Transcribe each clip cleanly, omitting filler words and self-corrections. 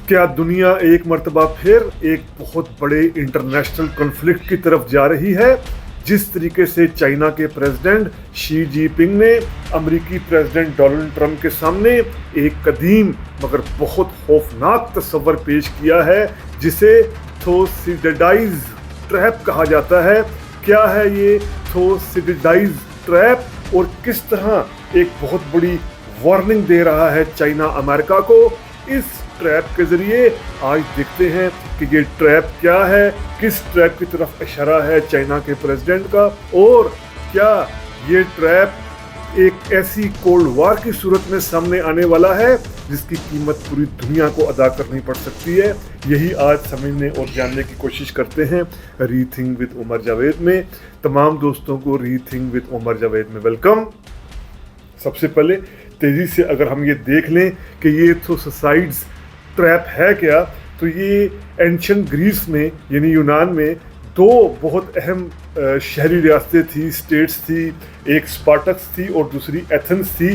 क्या दुनिया एक मर्तबा फिर एक बहुत बड़े इंटरनेशनल कॉन्फ्लिक्ट की तरफ जा रही है? जिस तरीके से चाइना के प्रेसिडेंट शी जिनपिंग ने अमेरिकी प्रेसिडेंट डोनाल्ड ट्रंप के सामने एक कदीम मगर बहुत खौफनाक तस्वर पेश किया है, जिसे थोसिडाइज ट्रैप कहा जाता है। क्या है ये थोसिडाइज ट्रैप और किस तरह एक बहुत बड़ी वार्निंग दे रहा है चाइना अमेरिका को? इस ट्रैप के जरिए आज देखते हैं कि ये ट्रैप क्या है, किस ट्रैप की तरफ इशारा है चाइना के प्रेसिडेंट का, और क्या ये ट्रैप एक ऐसी कोल्ड वॉर की सूरत में सामने आने वाला है जिसकी कीमत पूरी दुनिया को अदा करनी पड़ सकती है। यही आज समझने और जानने की कोशिश करते हैं रीथिंक विद उमर जावेद में। तमाम दोस्तों को रीथिंक विद उमर जावेद में वेलकम। सबसे पहले तेज़ी से अगर हम ये देख लें कि ये थोसिडाइज ट्रैप है क्या, तो ये एंशिएंट ग्रीस में यानी यूनान में दो बहुत अहम शहरी रियासतें थी, स्टेट्स थी। एक स्पार्टक्स थी और दूसरी एथेंस थी।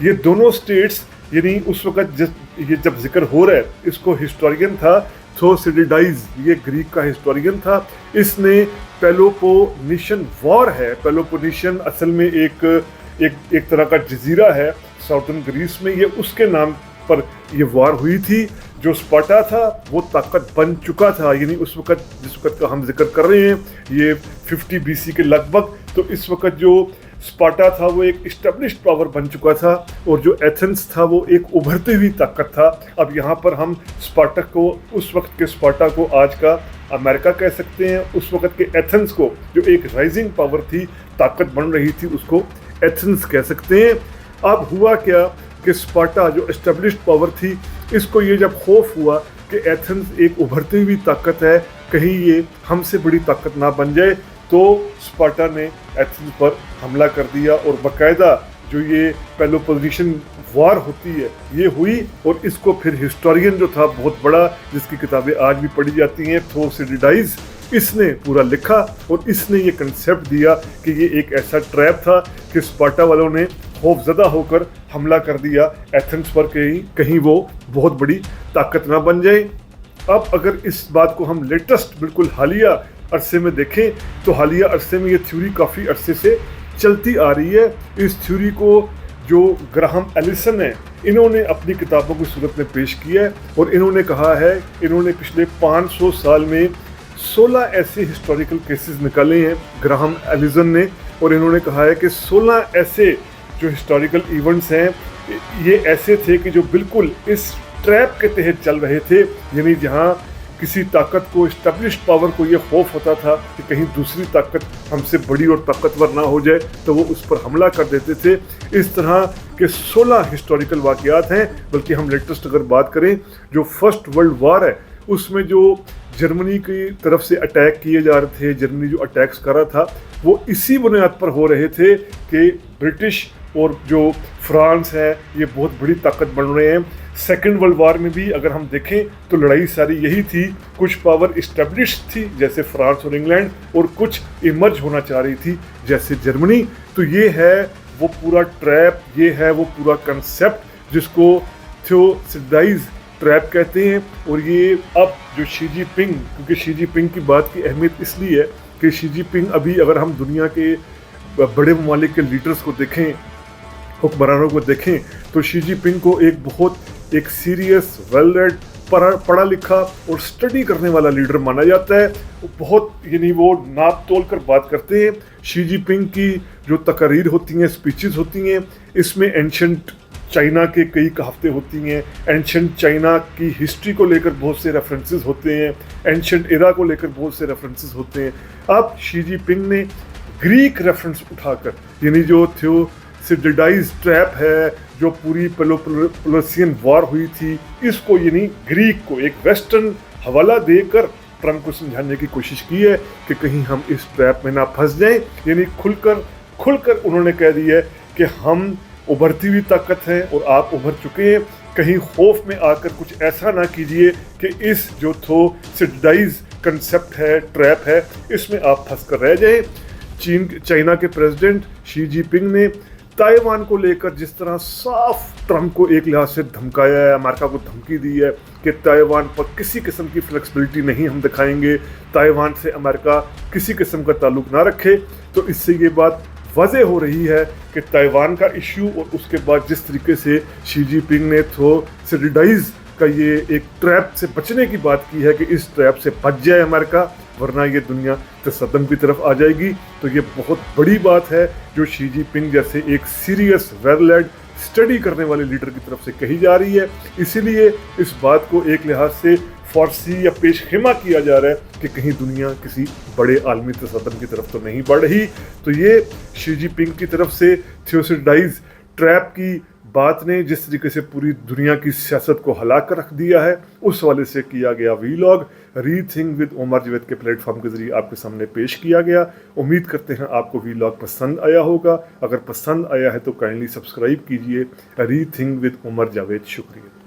ये दोनों स्टेट्स यानी उस वक़्त ये जब जिक्र हो रहा है, इसको हिस्टोरियन था थोसिडाइज, ये ग्रीक का हिस्टोरियन था। इसने पेलोपोनेशियन वॉर है, पेलोपोनेशियन असल में एक तरह का जजीरा है साउथर्न ग्रीस में, ये उसके नाम पर ये वार हुई थी। जो स्पार्टा था वो ताकत बन चुका था, यानी उस वक़्त जिस वक़्त का हम जिक्र कर रहे हैं ये 50 BC के लगभग। तो इस वक़्त जो स्पार्टा था वो एक इस्टेब्लिश्ड पावर बन चुका था और जो एथेंस था वो एक उभरती हुई ताकत था। अब यहाँ पर हम स्पार्टक को, उस वक्त के स्पार्टा को आज का अमेरिका कह सकते हैं, उस वक़्त के एथेंस को जो एक राइजिंग पावर थी, ताकत बन रही थी, उसको एथेंस कह सकते हैं। अब हुआ क्या कि स्पार्टा जो एस्टेब्लिश्ड पावर थी, इसको ये जब खौफ हुआ कि एथेंस एक उभरती हुई ताकत है, कहीं ये हमसे बड़ी ताकत ना बन जाए, तो स्पार्टा ने एथेंस पर हमला कर दिया और बाकायदा जो ये पेलोपोनेशियन वार होती है ये हुई। और इसको फिर हिस्टोरियन जो था बहुत बड़ा, जिसकी किताबें आज भी पढ़ी जाती हैं, थोसिडाइज, इसने पूरा लिखा और इसने ये कंसेप्ट दिया कि ये एक ऐसा ट्रैप था कि स्पार्टा वालों ने खौफजदा होकर हमला कर दिया एथेंस पर, कहीं वो बहुत बड़ी ताकत ना बन जाए। अब अगर इस बात को हम लेटेस्ट बिल्कुल हालिया अरसे में देखें, तो हालिया अरसे में ये थ्योरी काफ़ी अरसे से चलती आ रही है। इस थ्योरी को जो ग्राहम एलिसन है, इन्होंने अपनी किताबों की सूरत में पेश किया है और इन्होंने कहा है, इन्होंने पिछले 500 साल में 16 ऐसे हिस्टोरिकल केसेस निकाले हैं ग्राहम एलिसन ने, और इन्होंने कहा है कि 16 ऐसे जो हिस्टोरिकल इवेंट्स हैं ये ऐसे थे कि जो बिल्कुल इस ट्रैप के तहत चल रहे थे, यानी जहां किसी ताकत को, इस्टेब्लिश्ड पावर को ये खौफ होता था कि कहीं दूसरी ताकत हमसे बड़ी और ताकतवर ना हो जाए, तो वो उस पर हमला कर देते थे। इस तरह के 16 हिस्टोरिकल वाक़यात हैं। बल्कि हम लेटेस्ट अगर बात करें, जो फर्स्ट वर्ल्ड वॉर है उसमें जो जर्मनी की तरफ से अटैक किए जा रहे थे, जर्मनी जो अटैक्स कर रहा था, वो इसी बुनियाद पर हो रहे थे कि ब्रिटिश और जो फ्रांस है ये बहुत बड़ी ताकत बन रहे हैं। सेकेंड वर्ल्ड वॉर में भी अगर हम देखें तो लड़ाई सारी यही थी, कुछ पावर इस्टेब्लिश्ड थी जैसे फ्रांस और इंग्लैंड, और कुछ इमर्ज होना चाह रही थी जैसे जर्मनी। तो ये है वो पूरा ट्रैप, ये है वो पूरा कंसेप्ट जिसको थोसिडाइज ट्रैप कहते हैं। और ये अब जो शी जिनपिंग, क्योंकि शी जिनपिंग की बात की अहमियत इसलिए है कि शी जिनपिंग अभी अगर हम दुनिया के बड़े ममालिक के लीडर्स को देखें, हुक्मरानों को देखें, तो शी जिनपिंग को एक सीरियस, वेल रेड, पढ़ा लिखा और स्टडी करने वाला लीडर माना जाता है। बहुत यानी वो नाप तोल कर बात करते हैं। शी जिनपिंग की जो तकरीर होती हैं, स्पीचेस होती हैं, इसमें एंशिएंट चाइना के कई कहावतें होती हैं, एंशिएंट चाइना की हिस्ट्री को लेकर बहुत से रेफरेंसेस होते हैं, एंशिएंट एरा को लेकर बहुत से रेफरेंसेस होते हैं। अब शी जिनपिंग ने ग्रीक रेफरेंस उठाकर, यानी जो थोसिडाइज ट्रैप है, जो पूरी पेलोपोनेशियन वॉर हुई थी, इसको यानी ग्रीक को एक वेस्टर्न हवाला देकर ट्रंप को समझाने की कोशिश की है कि कहीं हम इस ट्रैप में ना फंस जाएं। यानी खुलकर उन्होंने कह दिया है कि हम उभरती हुई ताकत है और आप उभर चुके हैं, कहीं खौफ में आकर कुछ ऐसा ना कीजिए कि इस जो थोसिडाइज कंसेप्ट है, ट्रैप है, इसमें आप फंस कर रह जाएं। चाइना के प्रेसिडेंट शी जिनपिंग ने ताइवान को लेकर जिस तरह साफ ट्रंप को एक लिहाज से धमकाया है, अमेरिका को धमकी दी है कि ताइवान पर किसी किस्म की फ्लेक्सिबिलिटी नहीं हम दिखाएंगे, ताइवान से अमेरिका किसी किस्म का ताल्लुक ना रखे, तो इससे ये बात वाज़ेह हो रही है कि ताइवान का इश्यू और उसके बाद जिस तरीके से शी जिनपिंग ने थोसिडाइज का ये एक ट्रैप से बचने की बात की है कि इस ट्रैप से बच जाए अमेरिका, वरना ये दुनिया तसद्दुम की तरफ आ जाएगी। तो ये बहुत बड़ी बात है जो शी जिनपिंग जैसे एक सीरियस वेल लेड स्टडी करने वाले लीडर की तरफ से कही जा रही है। इसीलिए इस बात को एक लिहाज से फारसी या पेशखिमा किया जा रहा है कि कहीं दुनिया किसी बड़े आलमी तसद्दुम की तरफ तो नहीं बढ़ रही। तो ये शी जिनपिंग की तरफ से थियोसिडाइज ट्रैप की बात ने जिस तरीके से पूरी दुनिया की सियासत को हिला कर रख दिया है, उस वाले से किया गया vlog rethink with Umar Javed के प्लेटफॉर्म के जरिए आपके सामने पेश किया गया। उम्मीद करते हैं आपको वीलॉग पसंद आया होगा। अगर पसंद आया है तो काइंडली सब्सक्राइब कीजिए रीथिंक विद उमर जावेद। शुक्रिया।